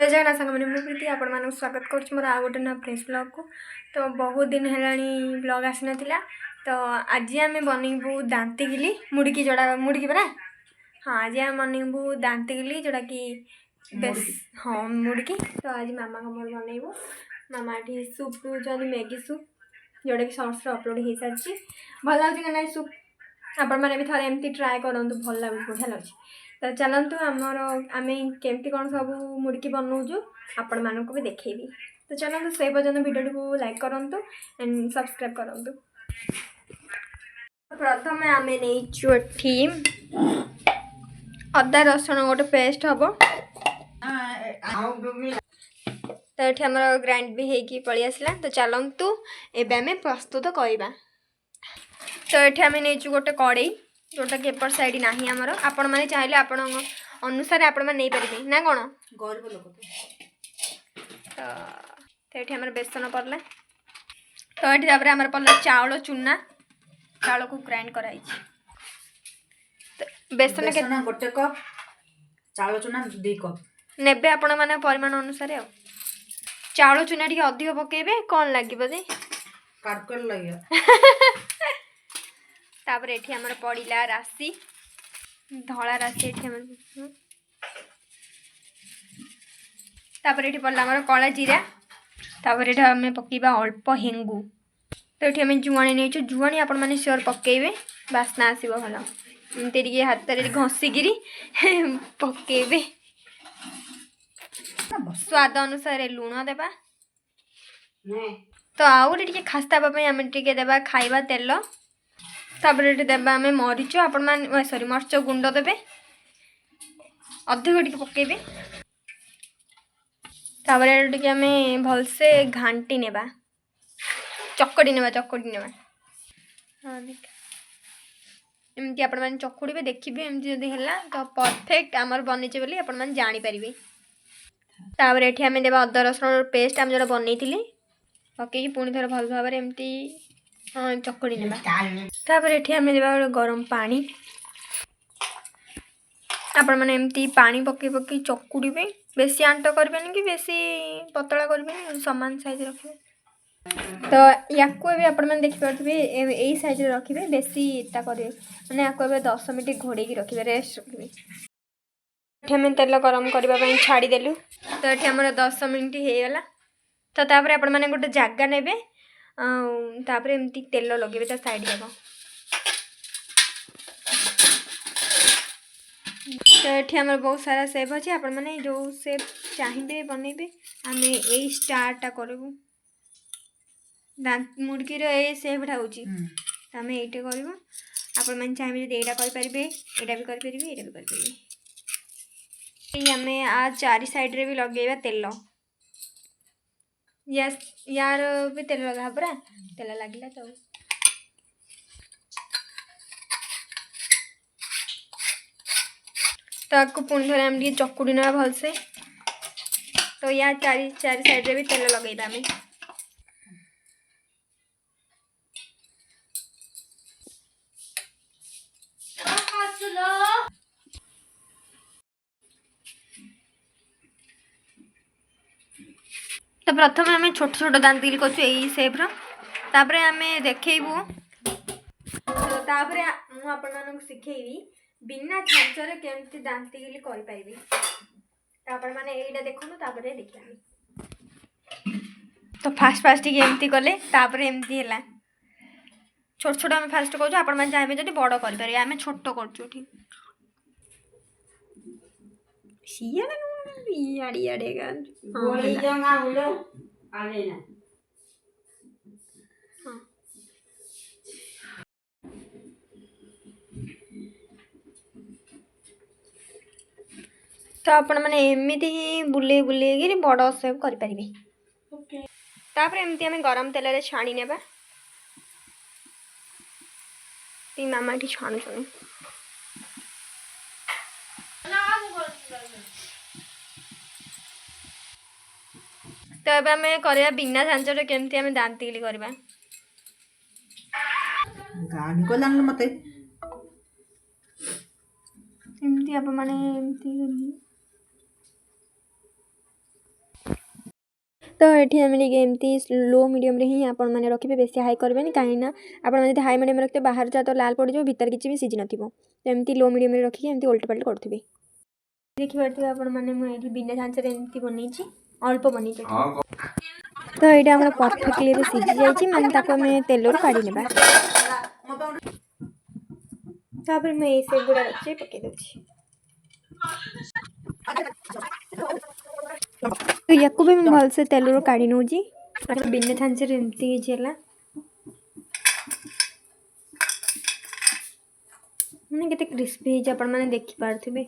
जगन्नाथ सांग मैंने प्रीति आपण मानक स्वागत कर मोर आ गोटे ना फ्रेश ब्लॉग को। तो बहुत दिन है ब्लॉग आसी नाला तो आज आम बनइबू दांतीगिली मुड़की जोड़ा मुड़की परा। हाँ आज आम बनइबू दांतीगिली जोड़ा कि बेस हाँ मुड़की। तो आज मामा को मोर बनइबू मामा ये सूप पिउछन मैगी सूप जोड़ा कि सर्ट्स अपलोड हो सारी भल लगे ना सूप आपण मैंने भी थे एमती ट्राए करूँ भल लगे बढ़िया लगे। तो चलतु आमर आम केमती कौन सब मुड़की बनाऊँ आपण मानक भी देखी। तो चलतु से पर्यटन वीडियो को लाइक करूँ एंड सब्सक्राइब करूँ। प्रथम आम नहीं अदा रसुण गोटे पेस्ट हम तो ये आम ग्राइंड भी होगी पलि आसला। तो चलतु एवं प्रस्तुत करवा। तो ये आम नहीं गोटे कड़े जोटा कि एपट साइड ना आमर आपण मैंने चाहिए आपण अनुसार आपण मैंने पारे ना कौन गरीब लोग तो ये आम बेसन पड़ला। तो ये आम पड़ला चाउल चूना चाउल को ग्राइंड कराई। तो बेसन गोटे कप चाउल चूना 2 कप नेबे आपण मैंने परिमाण अनुसार चाउल चूना टी अधिक पकेबे कौन लगे कारकल लगे। तापर एठी हमर पड़िला राशि धला राशि एठी हमर तापर एठी पड़ला हमर काला जीरा तापर एठी हमें पकेबा अल्प हेंगु। तो एठी हमें जुआणी नेचु जुआणी आपण माने श्योर पकेबे बास्ना आसीबो भलो एमते टिके हाथ रे घसी गिरी पकेबे। स्वाद अनुसार लूण देबा। तो आउ टिके खास्ता पापै हमें टिके देबा खाइबा तेल। तापर ये देवा आम मरीच आपण मान सॉरी मरीच गुंड देवे अधिक टिके पकेबे। तापर ये आम भलसे घांटी नेबा चकड़ी नेबा हाँ देख एमती आपण मैंने चकुड़े देखिए एमती जदि है तो परफेक्ट आमर बनईचे बोली आपण मैंने जानी पारिबे। तापर ये आम देवा अदा रसुण पेस्ट आम जो बनई पकई पुणी थोड़ा भल भाव एमती हाँ चकड़ी नेबा। तापर ये आम देवा गरम पानी आपण मैंने एमती पानी पकई पकई चकुड़े बेसी आंट करें कि बेसी पतला करें सामान साइज रखिए। तो या आपण मैंने देखिपे यही साइज रखिए बेसी इटा करेंगे मैंने या 10 मिनट घोड़े रखिए रेस्ट रखिए। आम तेल गरम करने छाड़देलु तो ये आम 10 मिनट होगला। तो तापर आपण मैंने गोटे जगह ने तापर एमती तेल लगे ता साइड जाक। तो ये आम बहुत सारा सेप अच्छे आपण मैंने जो सेप चाहिए बनइबे आम यही स्टार्टा करूँ मुड़की ये सेपटा हूँ तो आम ये करूँ आपण मैंने चाहिए जो यहाँ करेंगे यहाँ भी करेंगे यहाँ भी करेंगे। आम आ चारि साइड रे भी लगेगा तेल यार भी तेल लगा पूरा तेल लगे तो पुणी थे आम चकुड़ी ना भलसे। तो या चारि साइड रे भी तेल लगेगा आम तो प्रथम आम छोट छोट दांतिल कर सेप्र तापर आम देखू। तो तापर मुझे शिखेबी बिना छांचर केमती दांतिगिली करें तो आपण मैंने यहीटा देखूँ तापर देखिए। तो फास्ट फास्ट एमती कले तापर एमती है छोट छोट आम फास्ट कर आपण मैंने चाहिए जब बड़ करें आम छोट कर तो आपण मैंने एमती ही बुले बुले बड़ सेप करें। तापर एमती आम गरम तेल रे छाणी नेबा मामा ये छाणु तो अब आम करवा बिना झांझर केमती आम दांतिगिली करवा गाड़ी को लान मते एमती आप माने एमती तो ये आम एमती लो मीडियम ही आपण मैंने रखिए बेसी हाई करेंगे कहीं आप हाई मीडियम रखते बाहर जा तो लाल पड़ भीतर किसी भी सीझी नथिबो तो एमती लो मीडियम रखिए एमती उल्ट पल्ट करुवे देखिए आपण मैंने मुझे बिना झांचर एमती बनई अल्प बनई तो यहाँ आम परफेक्टली सीझी जाइए मैंने तेलर काढ़ी ने तापर मैं ये सब गुड़ा रखिए पकई दूसरी तो या भी मैं भलसे तेलर काढ़ी नौ बिना छांचर एमती मैंने केते क्रिस्पी आपण मैंने देखी पार्थिबे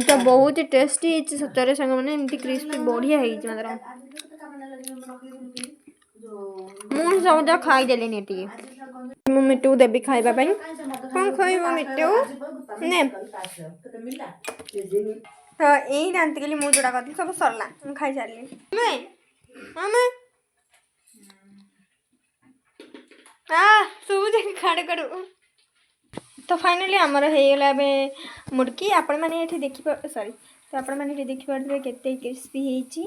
तो बहुत ही टेस्टी है सतरे संग मैंने एमती क्रिस्पी बढ़िया है मतलब मुझे सब जगह खाई देली नीटी मु मिट्टू देवी खाइबा पई कौन खाइबो मिट्टू ने तो यही दांत के लिए मुँह जोड़ा करती सब सरला हम खाई सारी मैं हमें सब जगह खाड़ करू तो फाइनली आमर होगला मुड़की आपण मैंने ये देखी सॉरी तो आपण मैंने देखिपे केते क्रिस्पी होती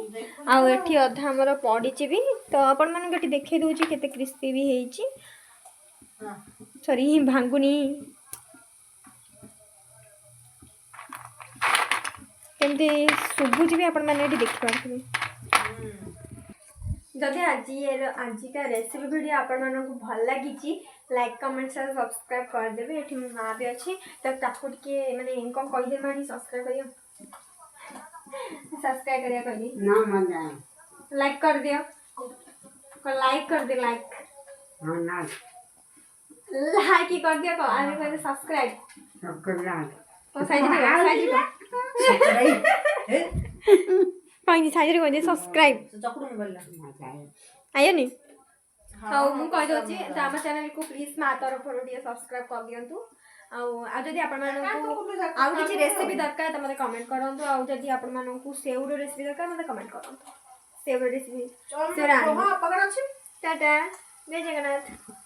आठी अधा आमर पड़ी भी तो आपण मैंने देखे दूसरी केते क्रिस्पी भी होती सॉरी भांगुनी केमती शुभुची भी आपण मैंने देखिपे जदि आजिका रेसिपी वीडियो आपण मानक भल लगी लाइक कमेंट शेयर सब्सक्राइब करदेवे ये मो माँ भी अच्छी तो ताको टे माने कौन कहीदे मानी सब्सक्राइब करियो सब्सक्राइब करिया कही ना मजा लाइक कर दियो लाइक कर दे लाइक हां ना लाइक ही कर दियो को आने को सब्सक्राइब तो साइज पानी साइज रे सब्सक्राइब आयो नी हाँ मुझे कहीदे तो आम चैनल को प्लीज माँ तरफ सब्सक्राइब कर दिंतु आदि आपण आउ किसी रेसिपी दरकार तो मतलब कमेंट करूँ आदि आपण सेउर रेसिपी दरकार मतलब कमेंट करूँ सेउर रेसिपी टाटा जय जगन्नाथ।